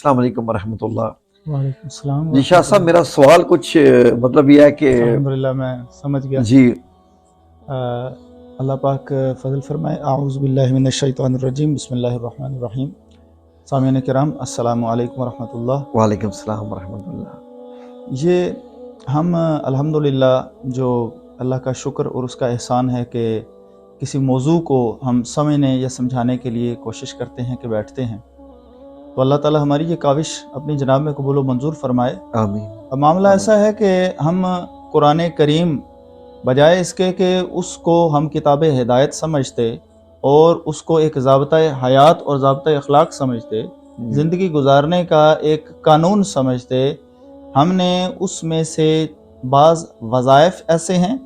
السلام علیکم ورحمۃ اللہ۔ وعلیکم السلام۔ جی شاہ صاحب، میرا سوال کچھ مطلب یہ ہے کہ الحمدللہ میں سمجھ گیا۔ جی اللہ پاک فضل فرمائے۔ اعوذ باللہ من الشیطان الرجیم، بسم اللہ الرحمن الرحیم۔ سامعین کرام، السلام علیکم ورحمۃ اللہ۔ وعلیکم السلام ورحمۃ اللہ۔ یہ ہم الحمدللہ جو اللہ کا شکر اور اس کا احسان ہے کہ کسی موضوع کو ہم سمجھنے یا سمجھانے کے لیے کوشش کرتے ہیں کہ بیٹھتے ہیں، تو اللہ تعالی ہماری یہ کاوش اپنی جناب میں قبول و منظور فرمائے، آمین۔ اب معاملہ ایسا ہے کہ ہم قرآن کریم بجائے اس کے کہ اس کو ہم کتاب ہدایت سمجھتے اور اس کو ایک ضابطۂ حیات اور ضابطۂ اخلاق سمجھتے، زندگی گزارنے کا ایک قانون سمجھتے، ہم نے اس میں سے بعض وظائف ایسے ہیں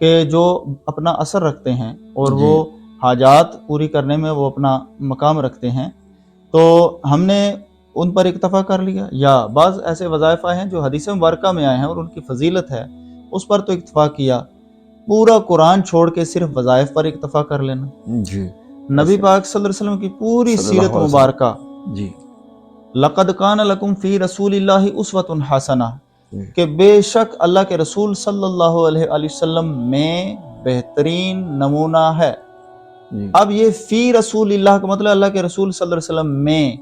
کہ جو اپنا اثر رکھتے ہیں اور وہ حاجات پوری کرنے میں وہ اپنا مقام رکھتے ہیں، تو ہم نے ان پر اکتفا کر لیا، یا بعض ایسے وظائف آئے ہیں جو حدیث مبارکہ میں آئے ہیں اور ان کی فضیلت ہے، اس پر تو اکتفا کیا، پورا قرآن چھوڑ کے صرف وظائف پر اکتفا کر لینا۔ جی نبی پاک صلی اللہ علیہ وسلم کی پوری سیرت مبارکہ، جی لقد کان لکم فی رسول اللہ اسوۃ حسنہ، کہ بے شک اللہ کے رسول صلی اللہ علیہ وآلہ وسلم میں بہترین نمونہ ہے۔ اب یہ فی رسول اللہ کا مطلب اللہ کے رسول صلی اللہ علیہ وسلم میں،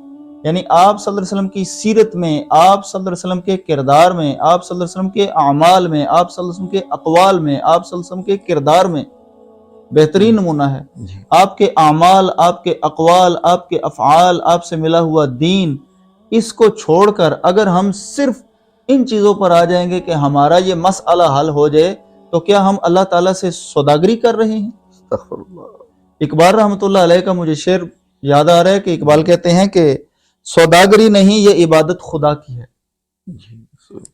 یعنی آپ صلی اللہ علیہ وسلم کی سیرت میں، آپ صلی اللہ علیہ وسلم کے کردار میں، آپ صلی اللہ علیہ وسلم کے اعمال میں، آپ صلی اللہ علیہ وسلم کے اقوال میں، آپ صلی اللہ علیہ وسلم کے کردار میں بہترین نمونہ ہے۔ آپ کے اعمال، آپ کے اقوال، آپ کے افعال، آپ سے ملا ہوا دین، اس کو چھوڑ کر اگر ہم صرف ان چیزوں پر آ جائیں گے کہ ہمارا یہ مسئلہ حل ہو جائے، تو کیا ہم اللہ تعالیٰ سے سوداگری کر رہے ہیں؟ استغفر اللہ۔ اقبال رحمۃ اللہ علیہ کا مجھے شعر یاد آ رہا ہے کہ اقبال کہتے ہیں کہ سوداگری نہیں یہ عبادت خدا کی ہے،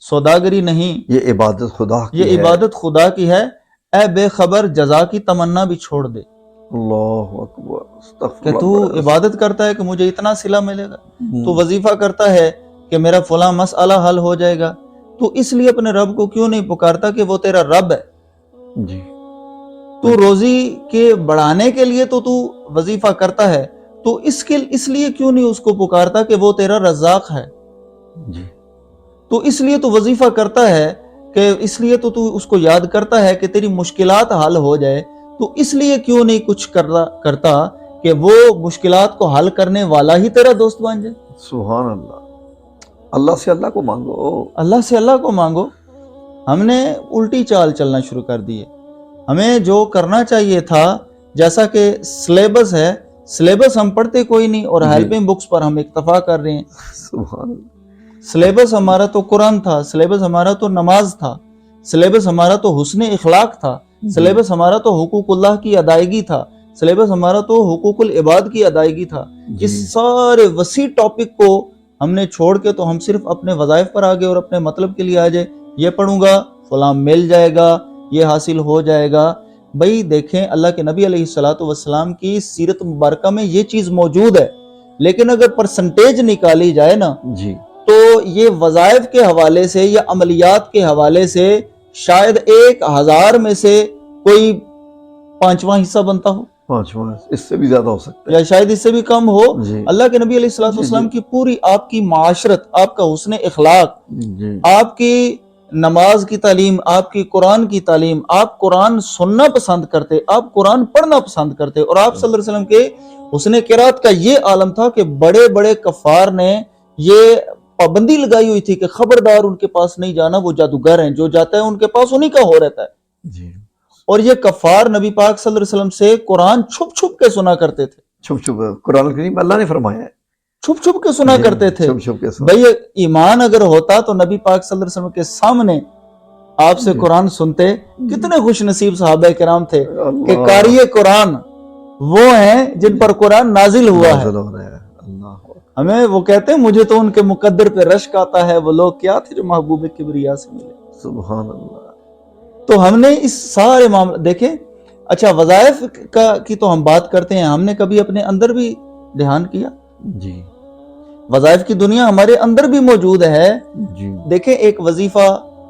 سوداگری نہیں یہ عبادت خدا کی ہے، یہ عبادت خدا کی ہے، اے بے خبر جزا کی تمنا بھی چھوڑ دے۔ اللہ اکبر، استغفر کہ اللہ۔ تو عبادت کرتا ہے کہ مجھے اتنا صلہ ملے گا، تو وظیفہ کرتا ہے کہ میرا فلاں مسئلہ حل ہو جائے گا، تو اس لیے اپنے رب کو کیوں نہیں پکارتا کہ وہ تیرا رب ہے؟ جی تو روزی کے بڑھانے کے لیے تو وظیفہ کرتا ہے، تو اس لیے کیوں نہیں اس کو پکارتا کہ وہ تیرا رزاق ہے؟ جی تو اس لیے تو وظیفہ کرتا ہے کہ اس لیے تو اس کو یاد کرتا ہے کہ تیری مشکلات حل ہو جائے، تو اس لیے کیوں نہیں کچھ کرتا کہ وہ مشکلات کو حل کرنے والا ہی تیرا دوست بن جائے؟ سبحان اللہ۔ اللہ سے اللہ کو مانگو، اللہ سے اللہ کو مانگو۔ ہم نے الٹی چال چلنا شروع کر دی ہے۔ ہمیں جو کرنا چاہیے تھا، جیسا کہ سلیبس ہے، سلیبس ہم پڑھتے کوئی نہیں اور ہیلپنگ بکس پر ہم اکتفا کر رہے ہیں۔ سبحان اللہ۔ سلیبس ہمارا تو قرآن تھا، سلیبس ہمارا تو نماز تھا، سلیبس ہمارا تو حسن اخلاق تھا، سلیبس ہمارا تو حقوق اللہ کی ادائیگی تھا، سلیبس ہمارا تو حقوق العباد کی ادائیگی تھا۔ اس سارے وسیع ٹاپک کو ہم نے چھوڑ کے تو ہم صرف اپنے وظائف پر آگے اور اپنے مطلب کے لیے آ جائے، یہ پڑھوں گا فلاں مل جائے گا، یہ حاصل ہو جائے گا۔ بھئی دیکھیں، اللہ کے نبی علیہ السلام کی سیرت مبارکہ میں یہ چیز موجود ہے، لیکن اگر پرسنٹیج نکالی جائے نا، جی تو یہ وظائف کے حوالے سے یا عملیات کے حوالے سے شاید 1000 میں سے کوئی 5واں حصہ بنتا ہو، 5واں، اس سے بھی زیادہ ہو سکتا ہے، یا شاید اس سے بھی کم ہو۔ جی اللہ کے نبی علیہ السلام کی پوری آپ کی معاشرت، آپ کا حسن اخلاق، جی آپ کی نماز کی تعلیم، آپ کی قرآن کی تعلیم، آپ قرآن سننا پسند کرتے، آپ قرآن پڑھنا پسند کرتے، اور آپ صلی اللہ علیہ وسلم کے حسن قرات کا یہ عالم تھا کہ بڑے بڑے کفار نے یہ پابندی لگائی ہوئی تھی کہ خبردار ان کے پاس نہیں جانا، وہ جادوگر ہیں، جو جاتا ہے ان کے پاس انہی کا ہو رہتا ہے۔ جی اور یہ کفار نبی پاک صلی اللہ علیہ وسلم سے قرآن چھپ چھپ کے سنا کرتے تھے، چھپ چھپ، قرآن کریم اللہ نے فرمایا ہے، چھپ چھپ کے سنا کرتے تھے۔ چھپ چھپ کے ساتھ۔ بھئی ایمان اگر ہوتا تو نبی پاک صلی اللہ علیہ وسلم کے سامنے آپ سے قرآن سنتے۔ کتنے خوش نصیب صحابہ کرام تھے کہ قاری قرآن وہ ہیں جن پر قرآن نازل ہوا ہے۔ ہمیں وہ کہتے ہیں مجھے تو ان کے مقدر پہ رشک آتا ہے، وہ لوگ کیا تھے جو محبوب کبریا سے ملے۔ سبحان اللہ۔ تو ہم نے اس سارے معاملے دیکھیں۔ اچھا، وظائف کی تو ہم بات کرتے ہیں، ہم نے کبھی اپنے اندر بھی دھیان کیا؟ جی وظائف کی دنیا ہمارے اندر بھی موجود ہے۔ جی دیکھیں، ایک وظیفہ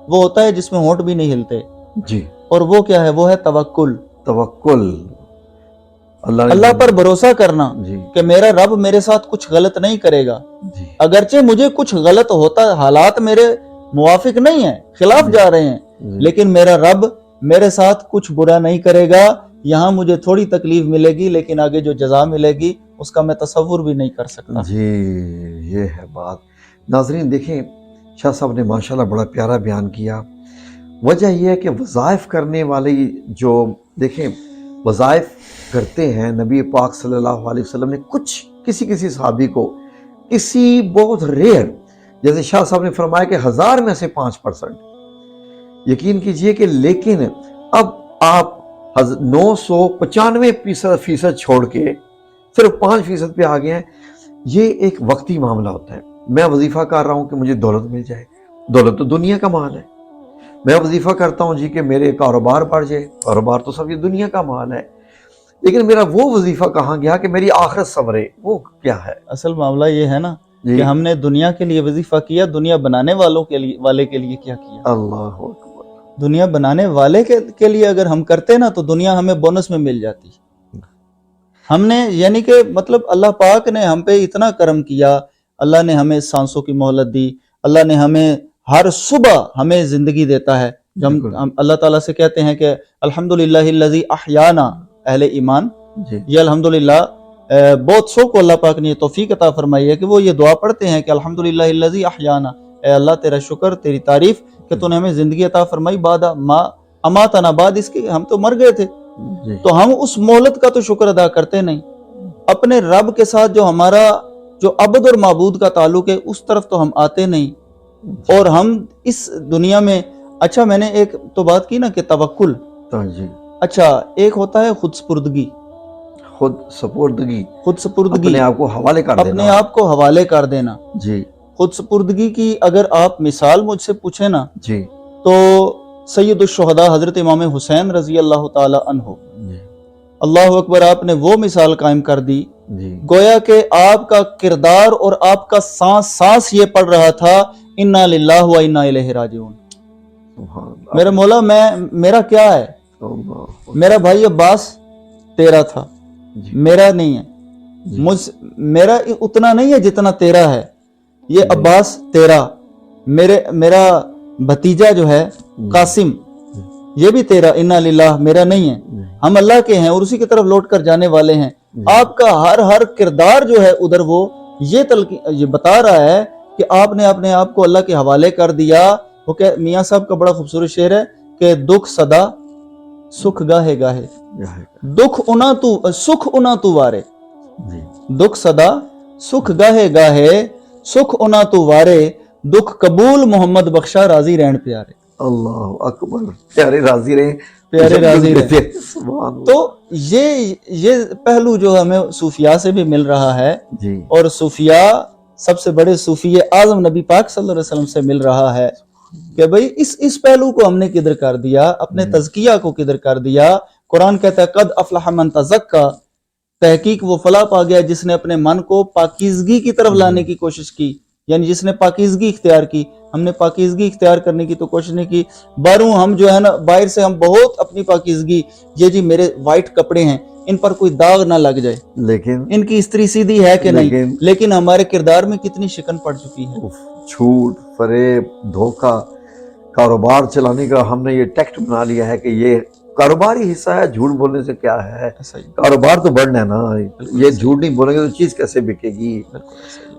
وہ ہوتا ہے جس میں ہونٹ بھی نہیں ہلتے، جی، اور وہ کیا ہے؟ وہ ہے توکل۔ توکل۔ اللہ پر بھروسہ کرنا جی کہ میرا رب میرے ساتھ کچھ غلط نہیں کرے گا، جی اگرچہ مجھے کچھ غلط ہوتا، حالات میرے موافق نہیں ہیں، خلاف جا رہے ہیں، جی لیکن میرا رب میرے ساتھ کچھ برا نہیں کرے گا، یہاں مجھے تھوڑی تکلیف ملے گی لیکن آگے جو جزا ملے گی اس کا میں تصور بھی نہیں کر سکتا۔ جی یہ ہے بات۔ ناظرین دیکھیں، شاہ صاحب نے ماشاءاللہ بڑا پیارا بیان کیا۔ وجہ یہ ہے کہ وظائف کرنے والے جو دیکھیں وظائف کرتے ہیں، نبی پاک صلی اللہ علیہ وسلم نے کسی صحابی کو کسی بہت ریئر، جیسے شاہ صاحب نے فرمایا کہ 1000 میں سے 5%، یقین کیجئے کہ لیکن اب آپ 995% چھوڑ کے صرف 5% پہ آ گئے ہیں۔ یہ ایک وقتی معاملہ ہوتا ہے۔ میں وظیفہ کر رہا ہوں کہ مجھے دولت مل جائے، دولت تو دنیا کا مال ہے۔ میں وظیفہ کرتا ہوں جی کہ میرے کاروبار بڑھ جائے، کاروبار تو سب یہ دنیا کا مال ہے، لیکن میرا وہ وظیفہ کہاں گیا کہ میری آخرت سنورے، وہ کیا ہے؟ اصل معاملہ یہ ہے نا جی کہ ہم نے دنیا کے لیے وظیفہ کیا، دنیا بنانے والے کے لیے کیا کیا؟ اللہ اکبر۔ دنیا بنانے والے کے لیے اگر ہم کرتے نا تو دنیا ہمیں بونس میں مل جاتی۔ ہم نے یعنی کہ مطلب اللہ پاک نے ہم پہ اتنا کرم کیا، اللہ نے ہمیں سانسوں کی مہلت دی، اللہ نے ہمیں ہر صبح ہمیں زندگی دیتا ہے۔ جب ہم اللہ تعالیٰ سے کہتے ہیں کہ الحمدللہ الذی احیانا، اہل ایمان جی یہ الحمدللہ بہت سو کو اللہ پاک نے یہ توفیق عطا فرمائی ہے کہ وہ یہ دعا پڑھتے ہیں کہ الحمدللہ الذی احیانا، اے اللہ تیرا شکر، تیری تعریف کہ تو نے ہمیں زندگی عطا فرمائی، بعد ما اماتنا، بعد اس کے ہم تو مر گئے تھے۔ جی تو ہم اس مہلت کا تو شکر ادا کرتے نہیں، اپنے رب کے ساتھ جو ہمارا جو عبد اور معبود کا تعلق ہے اس طرف تو ہم آتے نہیں، اور ہم اس دنیا میں اچھا میں نے ایک تو بات کی نا کہ توکل، جی اچھا ایک ہوتا ہے خود سپردگی، خود سپردگی، خود سپردگی اپنے آپ کو حوالے کر دینا، اپنے آپ کو حوالے کر دینا۔ جی خود سپردگی کی اگر آپ مثال مجھ سے پوچھیں نا جی تو سید الشہداء حضرت امام حسین رضی اللہ تعالی عنہ، جی اللہ اکبر، آپ نے وہ مثال قائم کر دی، جی گویا کہ آپ کا کردار اور آپ کا سانس یہ پڑ رہا تھا انا للہ و انا الیہ راجعون۔ سبحان اللہ، میرے مولا میرا کیا ہے؟ اللہ، میرا بھائی عباس تیرا تھا، جی میرا نہیں ہے، جی میرا اتنا نہیں ہے جتنا تیرا ہے، یہ عباس تیرا، میرا بھتیجا جو ہے قاسم یہ بھی تیرا، انا للہ، میرا نہیں ہے، ہم اللہ کے ہیں اور اسی کی طرف لوٹ کر جانے والے ہیں۔ آپ کا ہر کردار جو ہے ادھر وہ یہ بتا رہا ہے کہ آپ نے اپنے آپ کو اللہ کے حوالے کر دیا۔ وہ کہ میاں صاحب کا بڑا خوبصورت شعر ہے کہ دکھ صدا سکھ گاہے گاہے، سکھ انا تو وارے، جی دکھ صدا سکھ گاہے گاہے، سکھ انا تو وارے، دکھ قبول محمد بخشا راضی رہن پیارے۔ اللہ اکبر، پیارے راضی رہے، پیارے راضی رہے۔ سبحان اللہ۔ تو یہ پہلو جو ہمیں صوفیاء سے بھی مل رہا ہے، جی اور صوفیاء سب سے بڑے صوفی اعظم نبی پاک صلی اللہ علیہ وسلم سے مل رہا ہے کہ بھئی اس پہلو کو ہم نے کدھر کر دیا، اپنے تزکیہ کو کدھر کر دیا۔ قرآن کہتا ہے قد افلح من تزکا، تحقیق وہ فلاح پا گیا جس نے اپنے من کو پاکیزگی کی طرف لانے کی کوشش کی، یعنی جس نے پاکیزگی اختیار کی۔ ہم نے پاکیزگی اختیار کرنے کی تو کوشش نہیں کی، باہروں ہم جو ہے نا باہر سے ہم بہت اپنی پاکیزگی، یہ جی میرے وائٹ کپڑے ہیں ان پر کوئی داغ نہ لگ جائے، لیکن ان کی استری سیدھی ہے کہ نہیں، لیکن ہمارے کردار میں کتنی شکن پڑ چکی ہے۔ جھوٹ، فریب، دھوکہ، کاروبار چلانے کا ہم نے یہ ٹیکٹ بنا لیا ہے کہ یہ کاروباری حصہ ہے، جھوٹ بولنے سے کیا ہے، کاروبار تو بڑھنا ہے نا، یہ جھوٹ نہیں بولیں گے تو چیز کیسے بکے گی۔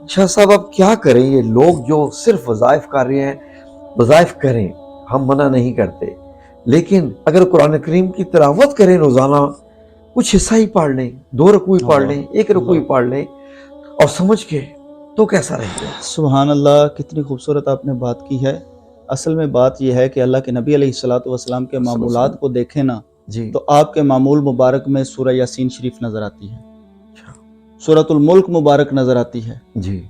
شاہ صاحب اب کیا کریں، یہ لوگ جو صرف وظائف کر رہے ہیں، وظائف کریں، ہم منع نہیں کرتے، لیکن اگر قرآن کریم کی تلاوت کریں روزانہ، کچھ حصہ ہی پڑھ لیں، 2 رکوع پڑھ لیں، 1 رکوع پڑھ لیں اور سمجھ کے، تو کیسا رہے گا؟ سبحان اللہ، کتنی خوبصورت آپ نے بات کی ہے۔ اصل میں بات یہ ہے کہ اللہ کے نبی علیہ الصلوۃ والسلام کے معمولات کو دیکھیں نا جی تو آپ کے معمول مبارک میں سورہ یاسین شریف نظر آتی ہے، سورۃ الملک مبارک نظر آتی ہے۔ جی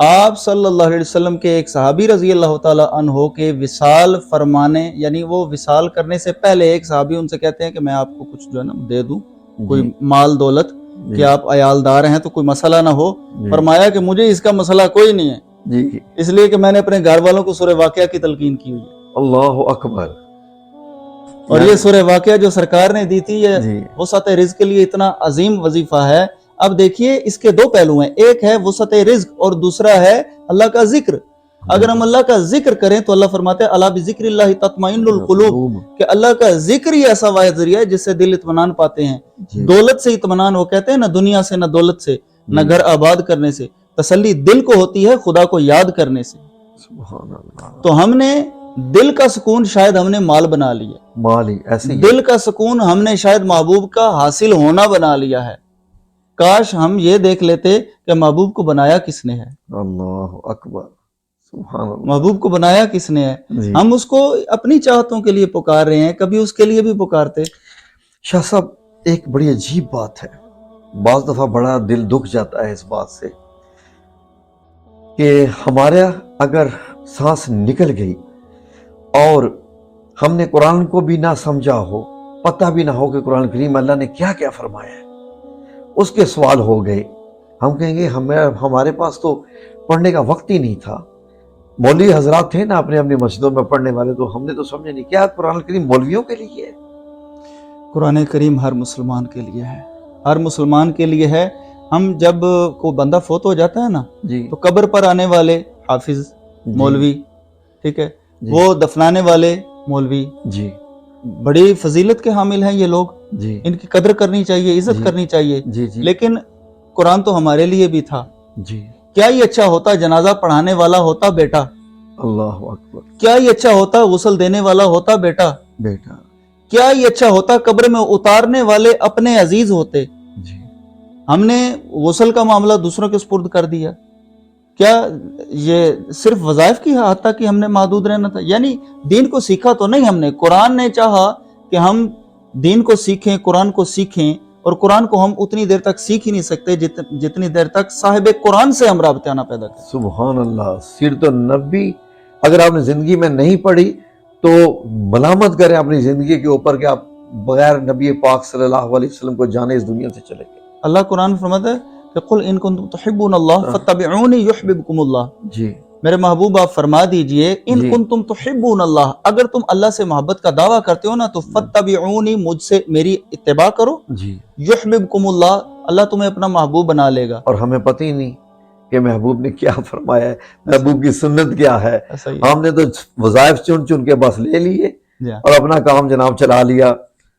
آپ صلی اللہ علیہ وسلم کے ایک صحابی رضی اللہ تعالی عنہ کے وصال فرمانے، یعنی وہ وصال کرنے سے پہلے ایک صحابی ان سے کہتے ہیں کہ میں آپ کو کچھ جو ہے نا دے دوں، کوئی مال دولت، کہ آپ عیالدار ہیں تو کوئی مسئلہ نہ ہو۔ فرمایا کہ مجھے اس کا مسئلہ کوئی نہیں ہے، جی اس لیے کہ میں نے اپنے گھر والوں کو سورہ واقعہ کی تلقین کی ہوئی ہے۔ اللہ اکبر، اور یہ سورہ واقعہ جو سرکار نے دی تھی یہ جی وسعت رزق کے لیے اتنا عظیم وظیفہ ہے. اب دیکھیے اس کے دو پہلو ہیں, ایک ہے وسعت رزق اور دوسرا ہے اللہ کا ذکر. اگر ہم اللہ کا ذکر کریں تو اللہ فرماتے ہیں الا بذکر اللہ تطمئن القلوب, کہ اللہ کا ذکر ہی ایسا واحد ذریعہ ہے جس سے دل اطمینان پاتے ہیں. جی دولت سے اطمینان, وہ کہتے ہیں نہ دنیا سے نہ دولت سے نہ گھر آباد کرنے سے, تسلی دل کو ہوتی ہے خدا کو یاد کرنے سے. سبحان اللہ. تو ہم نے دل کا سکون شاید ہم نے مال بنا لیا, مالی ایسے ہی دل کا سکون ہم نے شاید محبوب کا حاصل ہونا بنا لیا ہے. کاش ہم یہ دیکھ لیتے کہ محبوب کو بنایا کس نے ہے, اللہ اکبر سبحان اللہ. محبوب کو بنایا کس نے ہے. جی ہم اس کو اپنی چاہتوں کے لیے پکار رہے ہیں, کبھی اس کے لیے بھی پکارتے. شاہ صاحب ایک بڑی عجیب بات ہے, بعض دفعہ بڑا دل دکھ جاتا ہے اس بات سے کہ ہمارا اگر سانس نکل گئی اور ہم نے قرآن کو بھی نہ سمجھا ہو, پتہ بھی نہ ہو کہ قرآن کریم اللہ نے کیا کیا فرمایا ہے, اس کے سوال ہو گئے, ہم کہیں گے ہمارے پاس تو پڑھنے کا وقت ہی نہیں تھا. مولوی حضرات تھے نا اپنی اپنی مسجدوں میں پڑھنے والے, تو ہم نے تو سمجھا نہیں کیا قرآن کریم مولویوں کے لیے ہے. قرآن کریم ہر مسلمان کے لیے ہے, ہر مسلمان کے لیے ہے. ہم جب کوئی بندہ فوت ہو جاتا ہے نا جی تو قبر پر آنے والے حافظ مولوی, ٹھیک ہے, جی وہ دفنانے والے مولوی, جی بڑی فضیلت کے حامل ہیں یہ لوگ. جی ان کی قدر کرنی چاہیے, عزت جی کرنی چاہیے. جی جی لیکن قرآن تو ہمارے لیے بھی تھا. جی کیا ہی اچھا ہوتا جنازہ پڑھانے والا ہوتا بیٹا, اللہ اکبر. کیا ہی اچھا ہوتا غسل دینے والا ہوتا بیٹا, بیٹا کیا ہی اچھا ہوتا قبر میں اتارنے والے اپنے عزیز ہوتے. جی ہم نے غسل کا معاملہ دوسروں کے سپرد کر دیا. کیا یہ صرف وظائف کی حد تک کہ ہم نے محدود رہنا تھا؟ یعنی دین کو سیکھا تو نہیں ہم نے, قرآن نے چاہا کہ ہم دین کو سیکھیں, قرآن کو سیکھیں, اور قرآن کو ہم اتنی دیر تک سیکھ ہی نہیں سکتے جتنی دیر تک صاحب قرآن سے ہم رابطہ نہ پیدا کریں. سبحان اللہ. سیرت النبی اگر آپ نے زندگی میں نہیں پڑھی تو ملامت کریں اپنی زندگی کے اوپر کہ آپ بغیر نبی پاک صلی اللہ علیہ وسلم کو جانے اس دنیا سے چلے گئے. اللہ قرآن فرماتا ہے کہ قل ان کنتم تحبون اللہ فاتبعونی یحببکم اللہ. جی میرے محبوب آپ فرما دیجئے ان جی کنتم تحبون اللہ, اگر تم اللہ سے محبت کا دعویٰ کرتے ہو نا تو فاتبعونی, مجھ سے میری اتباع کرو, جی. یحببکم اللہ, اللہ تمہیں اپنا محبوب بنا لے گا. اور ہمیں پتہ ہی نہیں کہ محبوب نے کیا فرمایا ہے, محبوب کی سنت کیا ہے. ایسا ہی ہے. ہم نے تو وظائف چن چن کے بس لے لیے جی اور اپنا کام جناب چلا لیا.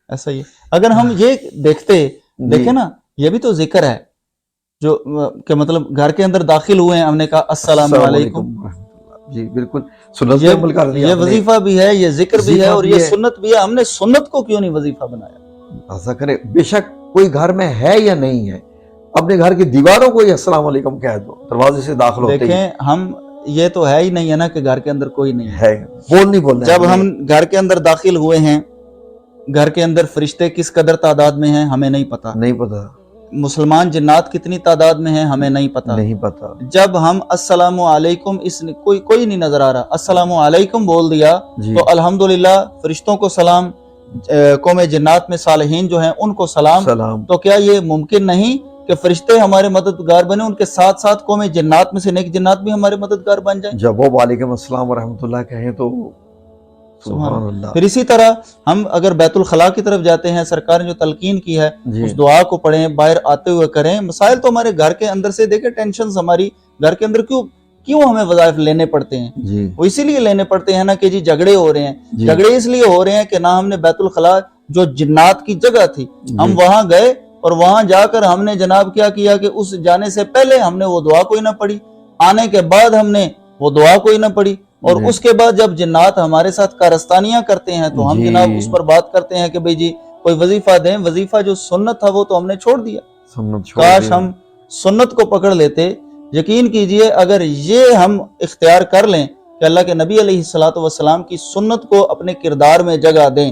ایسا ہی ہے. اگر ہم یہ دیکھیں نا, یہ بھی تو ذکر ہے جو کہ مطلب گھر کے اندر داخل ہوئے ہیں, ہم نے کہا السلام علیکم. جی بالکل, سنت پہ عمل کر لیا. یہ وظیفہ بھی ہے, یہ ذکر بھی ہے, اور یہ ہے. سنت بھی ہے. ہم نے سنت کو کیوں نہیں وظیفہ بنایا؟ ایسا کرے, بے شک کوئی گھر میں ہے یا نہیں ہے, اپنے گھر کی دیواروں کو ہی السلام علیکم کہہ دو دروازے سے داخل ہوتے ہی. دیکھیں ہم یہ تو ہے ہی نہیں ہے نا کہ گھر کے اندر کوئی نہیں ہے. بول نہیں بولنا. جب ہم گھر کے اندر داخل ہوئے ہیں, گھر کے اندر فرشتے کس قدر تعداد میں ہیں ہمیں نہیں پتا, نہیں پتا, مسلمان جنات کتنی تعداد میں ہیں ہمیں نہیں پتا. نہیں پتا. جب ہم السلام علیکم, کوئی نہیں نظر آ رہا, السلام علیکم بول دیا جی تو الحمدللہ فرشتوں کو سلام, قوم جنات میں صالحین جو ہیں ان کو سلام. سلام. تو کیا یہ ممکن نہیں کہ فرشتے ہمارے مددگار بنے, ان کے ساتھ ساتھ قوم جنات میں سے نیک جنات بھی ہمارے مددگار بن جائیں؟ جب وہ وعلیکم السلام ورحمۃ اللہ کہیں تو سبحان اللہ. پھر اسی طرح ہم اگر بیت الخلاء کی طرف جاتے ہیں, سرکار نے جو تلقین کی ہے جی اس دعا کو پڑھیں, باہر آتے ہوئے کریں. مسائل تو ہمارے گھر کے اندر سے, دیکھیں ٹینشنز ہماری گھر کے اندر کیوں ہمیں وظائف لینے پڑتے ہیں؟ جی وہ اسی لیے لینے پڑتے ہیں نا کہ جی جھگڑے ہو رہے ہیں. جی جھگڑے اس لیے ہو رہے ہیں کہ نہ ہم نے بیت الخلاء جو جنات کی جگہ تھی ہم وہاں گئے, اور وہاں جا کر ہم نے جناب کیا کہ اس جانے سے پہلے ہم نے وہ دعا کوئی نہ پڑھی, آنے کے بعد ہم نے وہ دعا کوئی نہ پڑھی, اور اس کے بعد جب جنات ہمارے ساتھ کارستانیاں کرتے ہیں تو ہم جناب اس پر بات کرتے ہیں کہ بھئی جی کوئی وظیفہ دیں. وظیفہ جو سنت تھا وہ تو ہم نے چھوڑ دیا. کاش ہم سنت کو پکڑ لیتے. یقین کیجئے اگر یہ ہم اختیار کر لیں کہ اللہ کے نبی علیہ الصلوۃ والسلام کی سنت کو اپنے کردار میں جگہ دیں,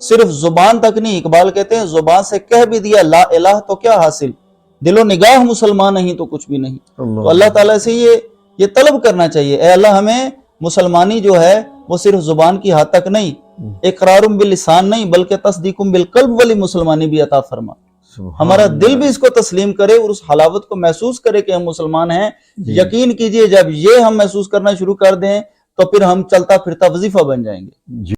صرف زبان تک نہیں, اقبال کہتے ہیں زبان سے کہہ بھی دیا لا الہ تو کیا حاصل, دل و نگاہ مسلمان نہیں تو کچھ بھی نہیں. تو اللہ تعالیٰ سے یہ طلب کرنا چاہیے, اے اللہ ہمیں مسلمانی جو ہے وہ صرف زبان کی حد تک نہیں, اقرار باللسان نہیں, بلکہ تصدیق بالقلب والی مسلمانی بھی عطا فرما. ہمارا دل بھی اس کو تسلیم کرے اور اس حلاوت کو محسوس کرے کہ ہم مسلمان ہیں. یقین کیجئے جب یہ ہم محسوس کرنا شروع کر دیں تو پھر ہم چلتا پھرتا وظیفہ بن جائیں گے.